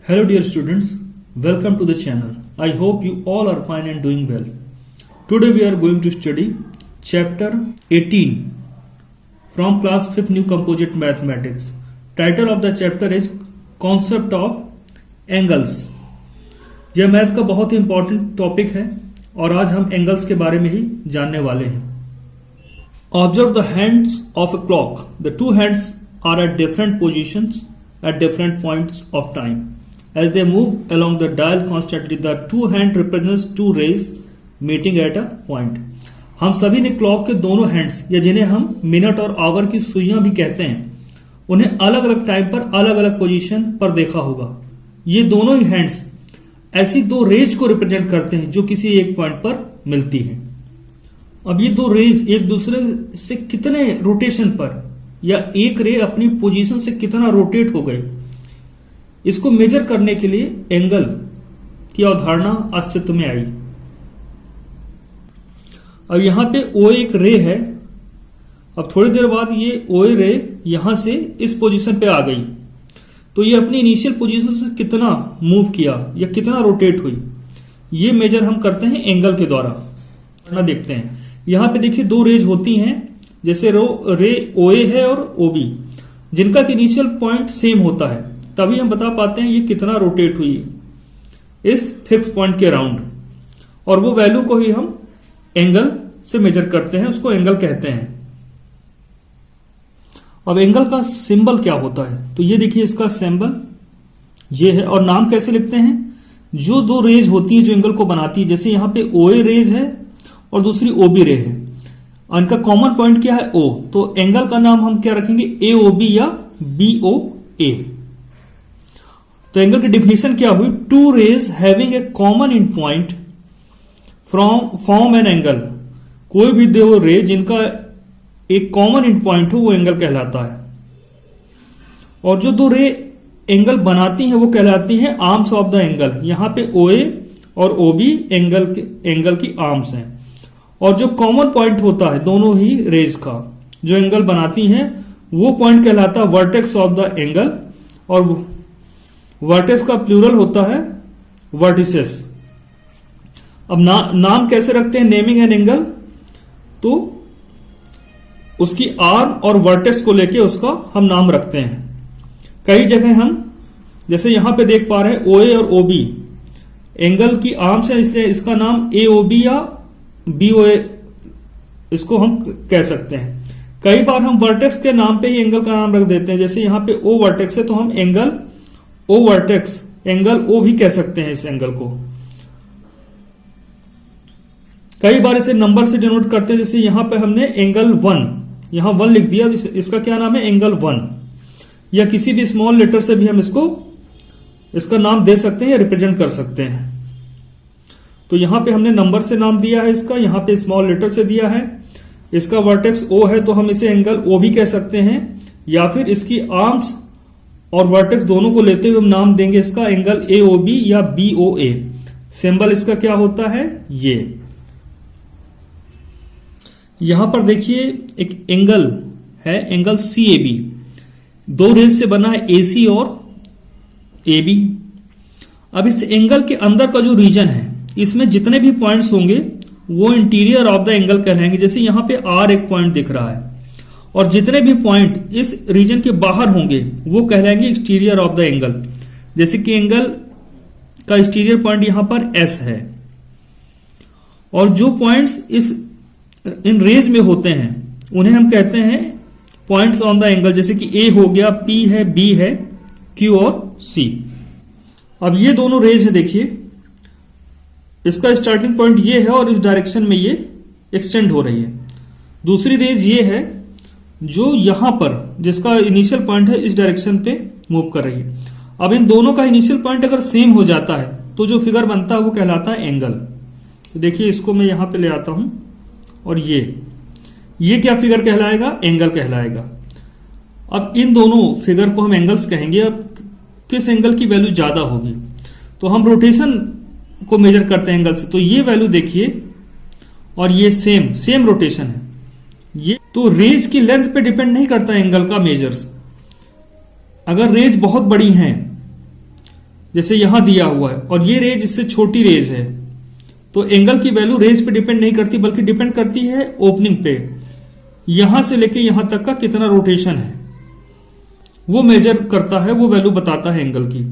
Hello dear students, welcome to the channel. I hope you all are fine and doing well. Today we are going to study chapter 18 from class 5th New Composite Mathematics. Title of the chapter is Concept of Angles. यह math का बहुत ही important topic है और आज हम angles के बारे में ही जानने वाले हैं. Observe the hands of a clock. The two hands are at different positions at different points of time. As they move along the dial constantly, the two hand represents two rays meeting at a point. हम सभी ने clock के दोनों hands या जिन्हें हम minute और our की सुइयां भी कहते हैं, उन्हें अलग अलग टाइम पर अलग अलग पोजीशन पर देखा होगा. ये दोनों ही हैंड्स ऐसी दो रेज को रिप्रेजेंट करते हैं जो किसी एक पॉइंट पर मिलती हैं. अब ये दो रेज एक दूसरे से कितने रोटेशन पर या एक रे अपनी पोजीशन से कितना रोटेट हो गए, इसको मेजर करने के लिए एंगल की अवधारणा अस्तित्व में आई. अब यहां पे ओ एक रे है. अब थोड़ी देर बाद ये ओ रे यहां से इस पोजीशन पे आ गई, तो ये अपनी इनिशियल पोजीशन से कितना मूव किया या कितना रोटेट हुई, ये मेजर हम करते हैं एंगल के द्वारा. देखते हैं यहां पे देखिए दो रेज होती हैं, जैसे रे ओए है और ओबी, जिनका इनिशियल पॉइंट सेम होता है, तभी हम बता पाते हैं ये कितना रोटेट हुई इस फिक्स पॉइंट के अराउंड, और वो वैल्यू को ही हम एंगल से मेजर करते हैं, उसको एंगल कहते हैं. अब एंगल का सिंबल क्या होता है, तो ये देखिए इसका सिंबल ये है. और नाम कैसे लिखते हैं, जो दो रेज होती है जो एंगल को बनाती है, जैसे यहां पे ओए रेज है और दूसरी ओबी रे है, इनका कॉमन पॉइंट क्या है ओ, तो एंगल का नाम हम क्या रखेंगे ए ओ बी या बी ओ ए. तो एंगल की डिफिनेशन क्या हुई, two rays having a common end point form an angle. कोई भी दो रे जिनका एक कॉमन इन पॉइंट हो वो एंगल कहलाता है. और जो दो रे एंगल बनाती हैं वो कहलाती हैं आर्म्स ऑफ द एंगल. यहां पे ओए और ओबी एंगल की आर्म्स हैं. और जो कॉमन पॉइंट होता है दोनों ही रेज का जो एंगल बनाती हैं, वो पॉइंट कहलाता है वर्टेक्स ऑफ द एंगल, और वर्टेक्स का प्लूरल होता है वर्टिसेस. अब नाम कैसे रखते हैं नेमिंग एन एंगल, तो उसकी आर्म और वर्टेक्स को लेके उसका हम नाम रखते हैं. कई जगह हम जैसे यहां पे देख पा रहे हैं ओए और ओबी एंगल की आर्म्स है, इसलिए इसका नाम ए ओ बी या बी ओ ए इसको हम कह सकते हैं. कई बार हम वर्टेक्स के नाम पे ही एंगल का नाम रख देते हैं, जैसे यहां पे ओ वर्टेक्स है तो हम angle O vertex angle O भी कह सकते हैं इस एंगल को. कई बार इसे नंबर से डिनोट करते हैं, जैसे यहां पे हमने एंगल 1 यहां 1 लिख दिया, इसका क्या नाम है एंगल 1, या किसी भी स्मॉल लेटर से भी हम इसका नाम दे सकते हैं या रिप्रेजेंट कर सकते हैं. तो यहां पे हमने नंबर से नाम दिया है इसका, यहां पे स्मॉल लेटर से दिया है. इसका वर्टेक्स ओ है तो हम इसे एंगल ओ भी कह सकते हैं, या फिर इसकी आर्म्स और वर्टेक्स दोनों को लेते हुए हम नाम देंगे इसका एंगल ए ओ बी या बी ओ ए. सिंबल इसका क्या होता है, ये यहां पर देखिए एक एंगल है, एंगल सी ए बी, दो रेज से बना है ए सी और ए बी. अब इस एंगल के अंदर का जो रीजन है, इसमें जितने भी पॉइंट्स होंगे वो इंटीरियर ऑफ द एंगल कहलाएंगे. जैसे यहां पे आर एक पॉइंट दिख रहा है, और जितने भी पॉइंट इस रीजन के बाहर होंगे वो कहलाएंगे एक्सटीरियर ऑफ द एंगल. जैसे कि एंगल का एक्सटीरियर पॉइंट यहां पर एस है, और जो पॉइंट्स इन रेज में होते हैं उन्हें हम कहते हैं पॉइंट्स ऑन द एंगल. जैसे कि ए हो गया, पी है, बी है, क्यू और सी. अब ये दोनों रेज है, देखिए इसका स्टार्टिंग पॉइंट ये है और इस डायरेक्शन में ये एक्सटेंड हो रही है. दूसरी रेज ये है जो यहां पर जिसका इनिशियल पॉइंट है इस डायरेक्शन पे मूव कर रही है. अब इन दोनों का इनिशियल पॉइंट अगर सेम हो जाता है तो जो फिगर बनता है वो कहलाता है एंगल. तो देखिए इसको मैं यहां पे ले आता हूं, और ये क्या फिगर कहलाएगा, एंगल कहलाएगा. अब इन दोनों फिगर को हम एंगल्स कहेंगे. अब किस एंगल की वैल्यू ज्यादा होगी, तो हम रोटेशन को मेजर करते हैं एंगल से. तो ये वैल्यू देखिए, और ये सेम रोटेशन है. ये तो रेज की लेंथ पे डिपेंड नहीं करता एंगल का मेजर्स. अगर रेज बहुत बड़ी हैं जैसे यहां दिया हुआ है और ये रेज इससे छोटी रेज है, तो एंगल की वैल्यू रेज पे डिपेंड नहीं करती बल्कि डिपेंड करती है ओपनिंग पे। यहां से लेके यहां तक का कितना रोटेशन है वो मेजर करता है, वो वैल्यू बताता है एंगल की।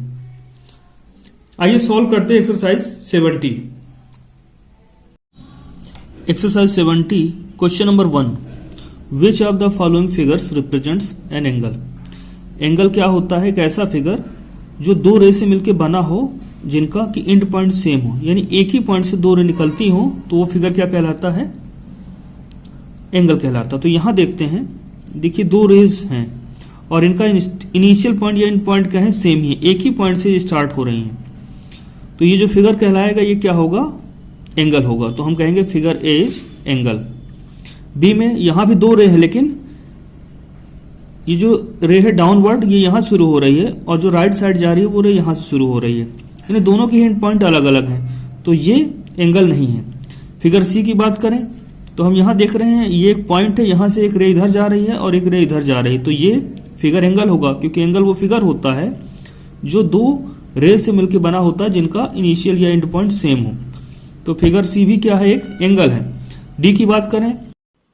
आइए सॉल्व करते हैं exercise 70। Exercise 70 question number 1, which of the following figures represents an angle. Angle क्या होता है? एक ऐसा फिगर जो दो रे से मिलकर बना हो जिनका कि एंड पॉइंट सेम हो, यानी एक ही पॉइंट से दो रे निकलती हो, तो वो फिगर क्या कहलाता है? एंगल कहलाता। तो यहां देखते हैं, देखिए दो रेज हैं और इनका इनिशियल पॉइंट या एंड पॉइंट क्या है? सेम ही, एक ही पॉइंट से स्टार्ट हो रही हैं। तो ये जो फिगर कहलाएगा ये क्या होगा? एंगल होगा। तो हम कहेंगे figure A is angle. B में यहां भी दो रे है, लेकिन ये जो रे है डाउनवर्ड ये यहां शुरू हो रही है और जो राइट साइड जा रही है वो रे यहां से शुरू हो रही है, यानी दोनों के एंड पॉइंट अलग अलग हैं, तो ये एंगल नहीं है। फिगर सी की बात करें तो हम यहां देख रहे हैं ये एक पॉइंट है, यहां से एक रे इधर जा रही है और एक रे इधर जा रही है, तो ये फिगर एंगल होगा, क्योंकि एंगल वो फिगर होता है जो दो रे से मिलकर बना होता है जिनका इनिशियल या एंड पॉइंट सेम हो। तो फिगर सी भी क्या है? एक एंगल है। डी की बात करें,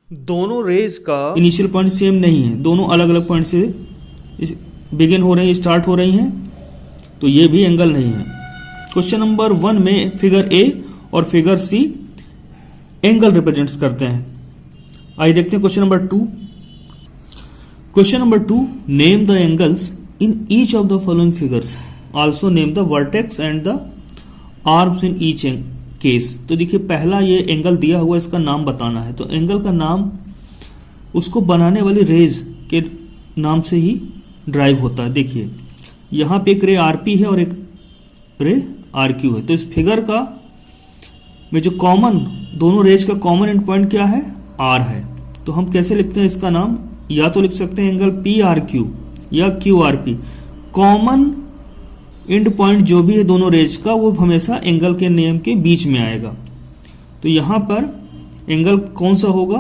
दोनों रेज का इनिशियल पॉइंट सेम नहीं है, दोनों अलग अलग पॉइंट से बिगिन हो रही है, स्टार्ट हो रही हैं, तो ये भी एंगल नहीं है। क्वेश्चन नंबर 1 में फिगर ए और फिगर सी एंगल रिप्रेजेंट्स करते हैं। आइए देखते हैं question number 2। Question number 2, name the angles in each of the following figures, also name the vertex and the arms in each case. तो देखिए पहला ये एंगल दिया हुआ, इसका नाम बताना है। तो एंगल का नाम उसको बनाने वाली रेज के नाम से ही ड्राइव होता है। देखिए यहां पे एक रे आरपी है और एक रे आरक्यू है, तो इस फिगर का में जो कॉमन दोनों रेज का कॉमन एंड पॉइंट क्या है? आर है। तो हम कैसे लिखते हैं इसका नाम? या तो लिख सकते हैं एंगल पी आर क्यू या Q R P. Common and point जो भी है दोनों रेज का वो हमेशा एंगल के नेम के बीच में आएगा। तो यहां पर एंगल कौन सा होगा?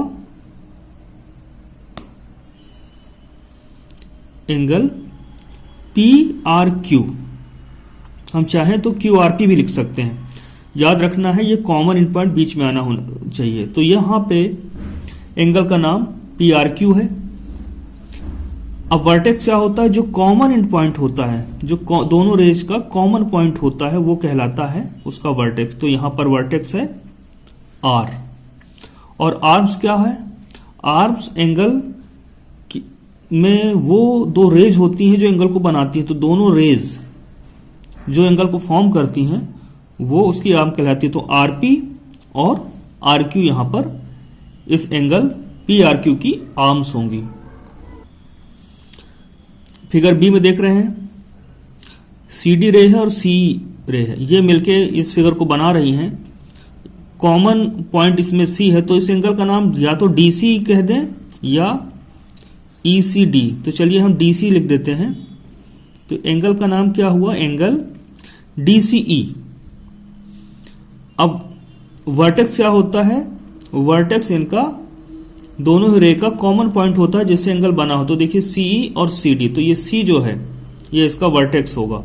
Angle P R Q. हम चाहें तो क्यू आर पी भी लिख सकते हैं। याद रखना है ये कॉमन एंड पॉइंट बीच में आना होना चाहिए। तो यहां पे एंगल का नाम पी आर क्यू है। अब वर्टेक्स क्या होता है? जो कॉमन एंड पॉइंट होता है, जो दोनों रेज का कॉमन पॉइंट होता है वो कहलाता है उसका वर्टेक्स। तो यहां पर वर्टेक्स है आर। और आर्म्स क्या है? आर्म्स एंगल में वो दो रेज होती हैं जो एंगल को बनाती हैं। तो दोनों रेज जो एंगल को फॉर्म करती हैं वो उसकी आर्म कहलाती है। तो आरपी और आरक्यू यहां पर इस एंगल पी आरक्यू की आर्म्स होंगी। फिगर बी में देख रहे हैं सी डी रे है और सी रे है, ये मिलके इस फिगर को बना रही हैं। कॉमन पॉइंट इसमें सी है, तो इस एंगल का नाम या तो डीसी कह दें या ईसीडी। तो चलिए हम डीसी लिख देते हैं। तो एंगल का नाम क्या हुआ? Angle DCE. अब वर्टेक्स क्या होता है? वर्टेक्स इनका दोनों ही रे का कॉमन पॉइंट होता है जिससे एंगल बना हो। तो देखिए सीई और सीडी, तो ये सी जो है ये इसका वर्टेक्स होगा।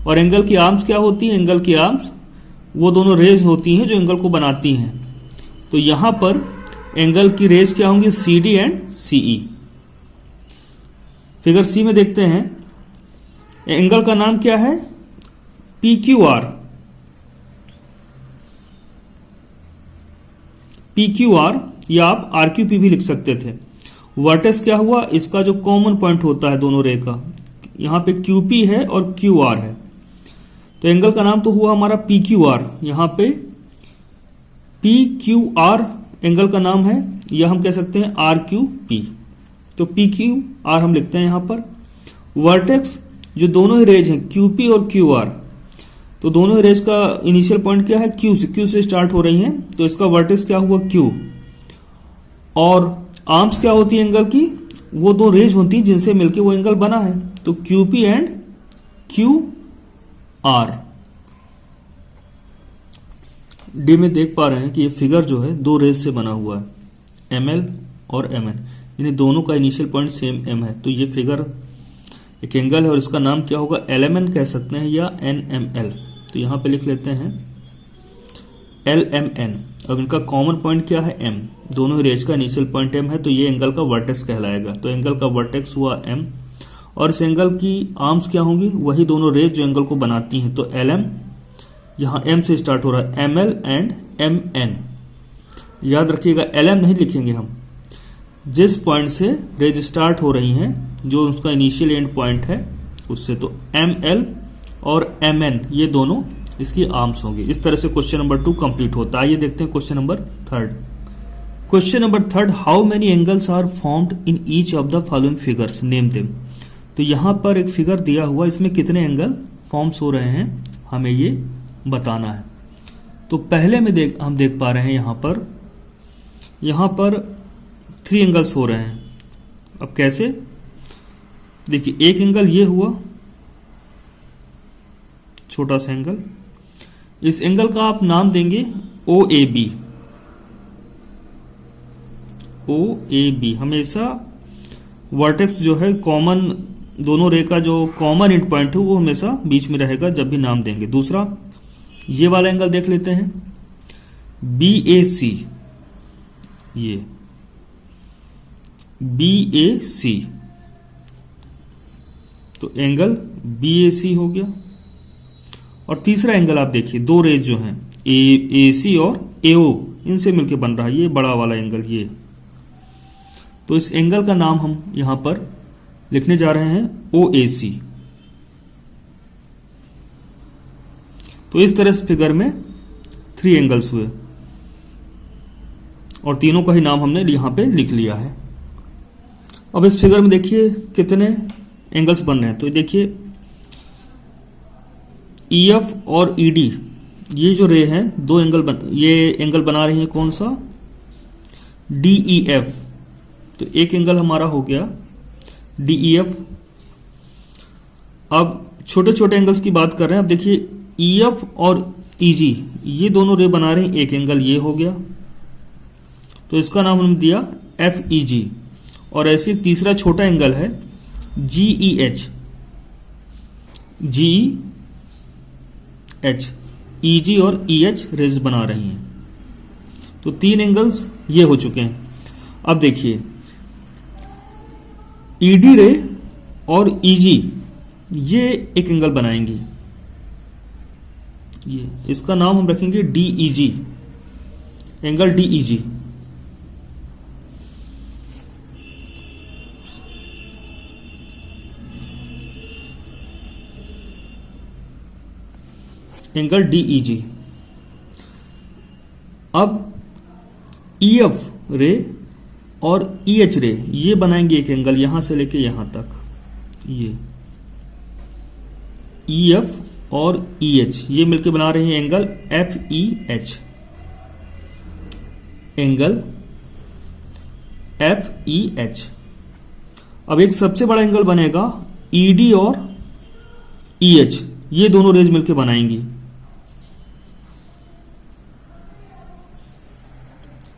और एंगल की आर्म्स क्या होती है? एंगल की आर्म्स वो दोनों रेज होती हैं जो एंगल को बनाती हैं। तो यहां पर एंगल की रेज क्या होंगी? CD and CE. Figure C में देखते हैं एंगल का नाम क्या है? P Q R. P Q R या आप आरक्यूपी भी लिख सकते थे। वर्टेक्स क्या हुआ? इसका जो कॉमन पॉइंट होता है दोनों रे का, यहां पे क्यूपी है और क्यू आर है। तो एंगल का नाम तो हुआ हमारा पी क्यू आर। यहां पे पी क्यू आर एंगल का नाम है, या हम कह सकते हैं आर क्यू पी। तो पी क्यू आर हम लिखते हैं यहां पर। वर्टेक्स जो दोनों ही रेज हैं क्यूपी और क्यू आर, तो दोनों ही रेज का इनिशियल पॉइंट क्या है? क्यू से स्टार्ट हो रही हैं, तो इसका वर्टेक्स क्या हुआ? क्यू। और आर्म्स क्या होती है एंगल की? वो दो रेज होती हैं जिनसे मिलकर वो एंगल बना है। तो क्यूपी एंड क्यू आर। डी में देख पा रहे हैं कि ये फिगर जो है दो रेज से बना हुआ है, एम एल और एम एन, यानी दोनों का इनिशियल पॉइंट सेम एम है। तो ये फिगर एक एंगल है और इसका नाम क्या होगा, LMN कह सकते हैं या NML। तो यहां पे लिख लेते हैं LMN। अब इनका कॉमन पॉइंट क्या है, M। दोनों ही रेज का इनिशियल पॉइंट M है, तो ये एंगल का वर्टेक्स कहलाएगा। तो एंगल का वर्टेक्स हुआ M, और इस एंगल की आर्म्स क्या होंगी, वही दोनों रेज जो एंगल को बनाती हैं। तो LM, यहां M से स्टार्ट हो रहा है, ML एंड MN। याद रखिएगा LM नहीं लिखेंगे हम, जिस पॉइंट से रेज स्टार्ट हो रही हैं, जो उसका इनिशियल एंड पॉइंट है उससे। तो ML और MN ये दोनों इसकी आर्म्स होंगे। इस तरह से क्वेश्चन नंबर 2 कंप्लीट होता है। आइए देखते हैं question number 3। Question number 3, how many angles are formed in each of the following figures, name them. तो यहां पर एक फिगर दिया हुआ, इसमें कितने एंगल फॉर्म्स हो रहे हैं हमें ये बताना है। तो पहले में हम देख पा रहे हैं यहां पर 3 एंगल्स हो रहे हैं। अब कैसे, देखिए एक एंगल ये हुआ, छोटा सा एंगल। इस एंगल का आप नाम देंगे OAB। OAB हमेशा वर्टेक्स जो है कॉमन, दोनों रे का जो कॉमन एंड पॉइंट है वो हमेशा बीच में रहेगा जब भी नाम देंगे। दूसरा ये वाला एंगल देख लेते हैं, BAC। ये BAC, तो एंगल BAC हो गया। और तीसरा एंगल आप देखिए, 2 रेज जो हैं AC और AO, इनसे मिलकर बन रहा है ये बड़ा वाला एंगल ये। तो इस एंगल का नाम हम यहां पर लिखने जा रहे हैं OAC। तो इस तरह से फिगर में 3 एंगल्स हुए और तीनों का ही नाम हमने यहां पे लिख लिया है। अब इस फिगर में देखिए कितने एंगल्स बन रहे हैं। तो देखिए EF और ED, ये जो रे हैं 2 एंगल ये एंगल बना रही है, कौन सा, DEF। तो एक एंगल हमारा हो गया DEF। अब छोटे छोटे एंगल्स की बात कर रहे हैं। अब देखिए EF और EG ये दोनों रे बना रहे हैं एक एंगल, ये हो गया, तो इसका नाम हमने दिया FEG। और ऐसे तीसरा छोटा एंगल है GEH। EG और EH रेज बना रही हैं। तो 3 एंगल्स ये हो चुके हैं। अब देखिए ED रे और EG ये एक एंगल बनाएंगी, ये इसका नाम हम रखेंगे DEG, angle DEG। Angle DEG। अब EF रे और EH रे ये बनाएंगे एक एंगल, यहां से लेके यहां तक, ये EF और EH ये मिलकर बना रहे हैं एंगल FEH, एंगल FEH। अब एक सबसे बड़ा एंगल बनेगा ED और EH, ये दोनों रेज मिलकर बनाएंगी,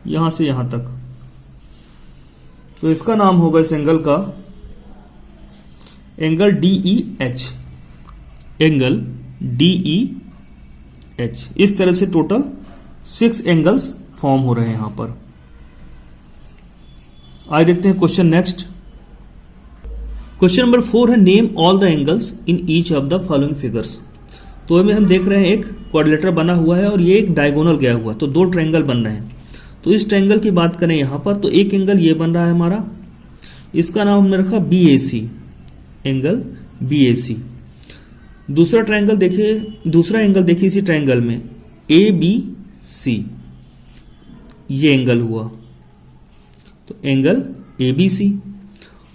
यहां से यहां तक। तो इसका नाम होगा इस एंगल का एंगल DEH, एंगल DEH। इस तरह से टोटल 6 एंगल्स फॉर्म हो रहे हैं यहां पर। आइए देखते हैं क्वेश्चन नेक्स्ट। क्वेश्चन नंबर 4 है, name all the angles in each of the following figures. तो इसमें हम देख रहे हैं एक क्वाड्रिलेटरल बना हुआ है और ये एक डायगोनल गया हुआ, तो 2 ट्रायंगल बन रहे हैं। तो इस ट्रायंगल की बात करें यहां पर, तो एक एंगल ये बन रहा है हमारा, इसका नाम हमने रखा BAC, एंगल BAC। दूसरा ट्रायंगल देखिए, दूसरा एंगल देखिए इसी ट्रायंगल में ABC, ये एंगल हुआ, तो एंगल ABC।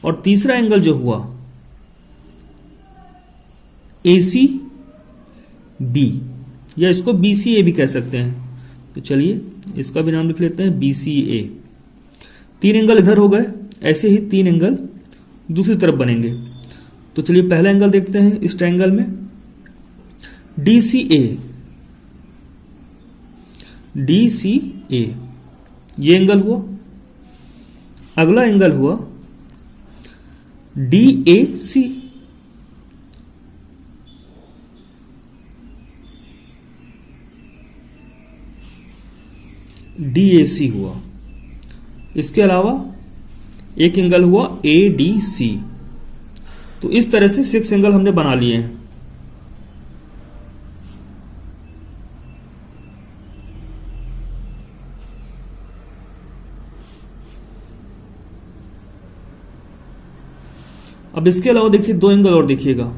और तीसरा एंगल जो हुआ ACB, या इसको BCA भी कह सकते हैं। तो चलिए इसका भी नाम लिख लेते हैं BCA। 3 एंगल इधर हो गए, ऐसे ही 3 एंगल दूसरी तरफ बनेंगे। तो चलिए पहला एंगल देखते हैं इस ट्रायंगल में, DCA, ये एंगल हुआ। अगला एंगल हुआ DAC, DAC हुआ। इसके अलावा एक एंगल हुआ ADC। तो इस तरह से 6 एंगल हमने बना लिए हैं। अब इसके अलावा देखिए 2 एंगल और देखिएगा,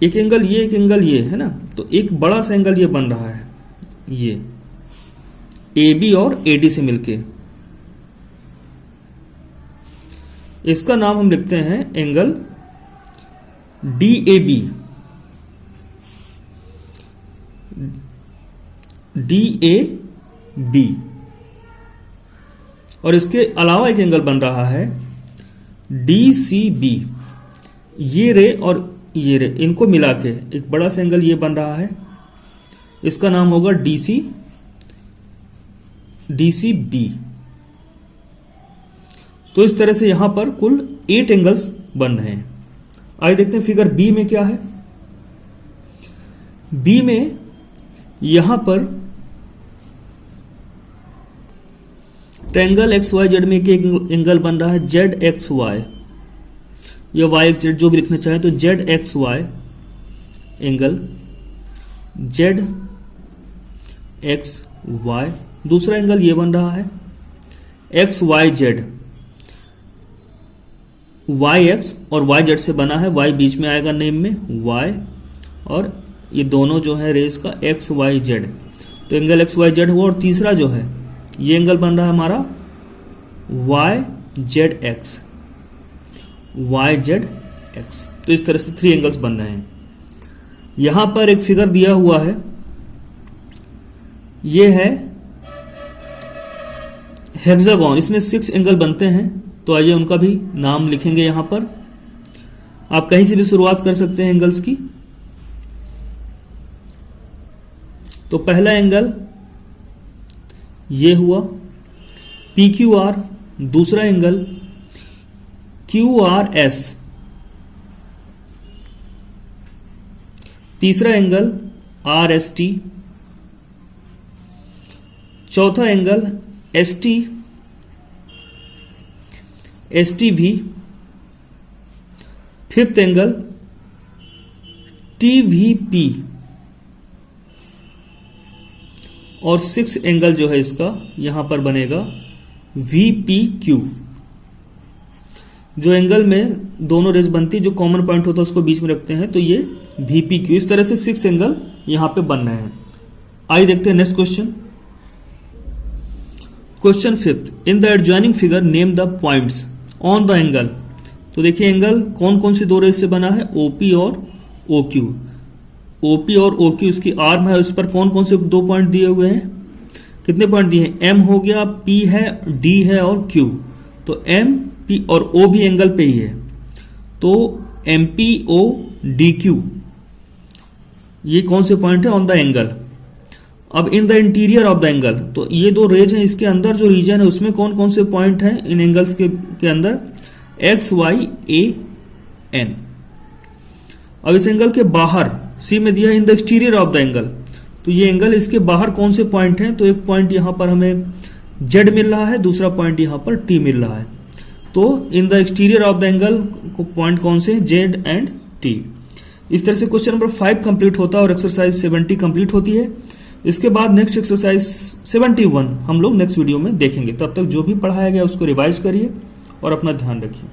एक एंगल ये, एक एंगल ये, है ना। तो एक बड़ा सा एंगल ये बन रहा है, ये AB और AD से मिलके, इसका नाम हम लिखते हैं एंगल DAB। DAB। और इसके अलावा एक एंगल बन रहा है DCB। ये रे और ये रे, इनको मिला के एक बड़ा सा एंगल ये बन रहा है, इसका नाम होगा DCB। तो इस तरह से यहां पर कुल 8 एंगल्स बन रहे हैं। आइए देखते हैं फिगर बी में क्या है। बी में यहां पर ट्रायंगल XYZ में एक एंगल बन रहा है ZXY या YXZ, जो भी लिखना चाहे तो ZXY एंगल ZXY। दूसरा एंगल ये बन रहा है XYZ, YX और YZ से बना है, Y बीच में आएगा नेम में, Y, और ये दोनों जो है रेस का XYZ। तो एंगल XYZ हुआ। और तीसरा जो है ये एंगल बन रहा है हमारा YZX। तो इस तरह से 3 एंगल्स बन रहे हैं। यहां पर एक फिगर दिया हुआ है, ये है हेक्सागोन, इसमें 6 एंगल बनते हैं। तो आइए उनका भी नाम लिखेंगे यहां पर। आप कहीं से भी शुरुआत कर सकते हैं एंगल्स की। तो पहला एंगल ये हुआ PQR, दूसरा एंगल QRS, तीसरा एंगल RST, चौथा angle STV, fifth angle TVP, और 6 एंगल जो है इसका यहां पर बनेगा VPQ। जो एंगल में दोनों रेज बनती है, जो कॉमन पॉइंट होता है उसको बीच में रखते हैं, तो ये VPQ। इस तरह से 6 एंगल यहां पे बन रहे हैं। आइए देखते हैं next question. Question 5, in the adjoining figure name the points on the angle. तो देखिए एंगल कौन कौन सी 2 रेज से बना है, OP और OQ। OP और OQ इसकी आर्म है, उस पर कौन कौन से 2 पॉइंट दिए हुए हैं, कितने पॉइंट दिए हैं, M हो गया, P है, D है और Q। तो M, P और O भी एंगल पे ही है, तो MPODQ ये कौन से पॉइंट है ऑन द एंगल। अब in the interior of the angle, तो ये 2 रेज हैं, इसके अंदर जो रीजन है उसमें कौन कौन से पॉइंट हैं इन एंगल्स के अंदर, X, Y, A, N। अब इस एंगल के बाहर सी में दिया in the exterior of the angle, तो ये एंगल इसके बाहर कौन से पॉइंट हैं, तो एक पॉइंट यहां पर हमें Z मिल रहा है, दूसरा पॉइंट यहां पर T मिल रहा है। तो in the exterior of the angle को पॉइंट कौन से, Z एंड T। इस तरह से क्वेश्चन नंबर 5 कंप्लीट होता है और एक्सरसाइज 70 कंप्लीट होती है। इसके बाद नेक्स्ट एक्सरसाइज 71 हम लोग नेक्स्ट वीडियो में देखेंगे। तब तक जो भी पढ़ाया गया उसको रिवाइज करिए और अपना ध्यान रखिए।